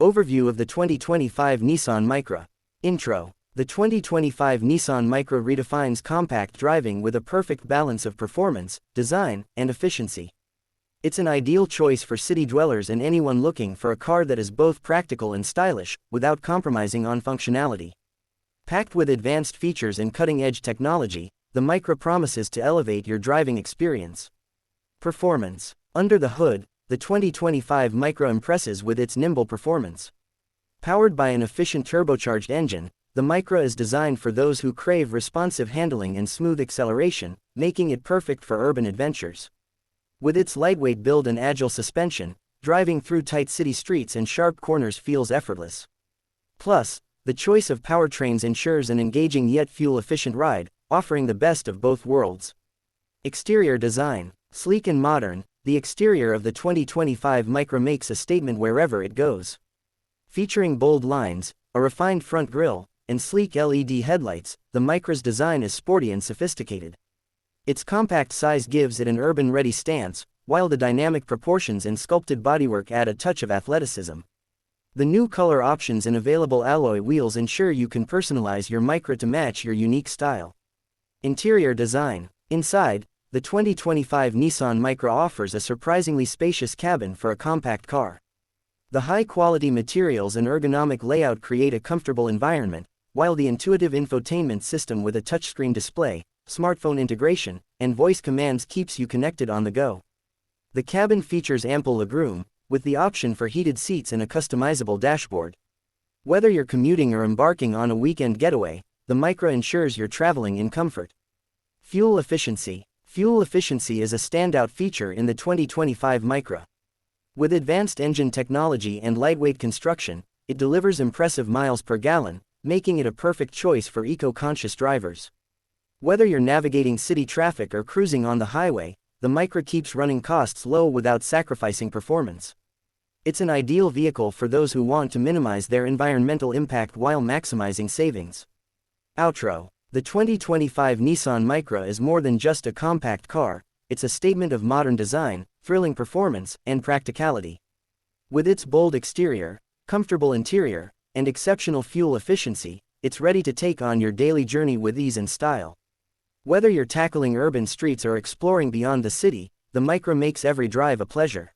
Overview of the 2025 Nissan Micra. Intro. The 2025 Nissan Micra redefines compact driving with a perfect balance of performance, design, and efficiency. It's an ideal choice for city dwellers and anyone looking for a car that is both practical and stylish, without compromising on functionality. Packed with advanced features and cutting-edge technology, the Micra promises to elevate your driving experience. Performance. Under the hood, the 2025 Micra impresses with its nimble performance. Powered by an efficient turbocharged engine, the Micra is designed for those who crave responsive handling and smooth acceleration, making it perfect for urban adventures. With its lightweight build and agile suspension, driving through tight city streets and sharp corners feels effortless. Plus, the choice of powertrains ensures an engaging yet fuel-efficient ride, offering the best of both worlds. Exterior design. Sleek and modern, the exterior of the 2025 Micra makes a statement wherever it goes. Featuring bold lines, a refined front grille, and sleek LED headlights, the Micra's design is sporty and sophisticated. Its compact size gives it an urban-ready stance, while the dynamic proportions and sculpted bodywork add a touch of athleticism. The new color options and available alloy wheels ensure you can personalize your Micra to match your unique style. Interior design. Inside, the 2025 Nissan Micra offers a surprisingly spacious cabin for a compact car. The high-quality materials and ergonomic layout create a comfortable environment, while the intuitive infotainment system with a touchscreen display, smartphone integration, and voice commands keeps you connected on the go. The cabin features ample legroom, with the option for heated seats and a customizable dashboard. Whether you're commuting or embarking on a weekend getaway, the Micra ensures you're traveling in comfort. Fuel efficiency. Fuel efficiency is a standout feature in the 2025 Micra. With advanced engine technology and lightweight construction, it delivers impressive miles per gallon, making it a perfect choice for eco-conscious drivers. Whether you're navigating city traffic or cruising on the highway, the Micra keeps running costs low without sacrificing performance. It's an ideal vehicle for those who want to minimize their environmental impact while maximizing savings. Outro. The 2025 Nissan Micra is more than just a compact car, it's a statement of modern design, thrilling performance, and practicality. With its bold exterior, comfortable interior, and exceptional fuel efficiency, it's ready to take on your daily journey with ease and style. Whether you're tackling urban streets or exploring beyond the city, the Micra makes every drive a pleasure.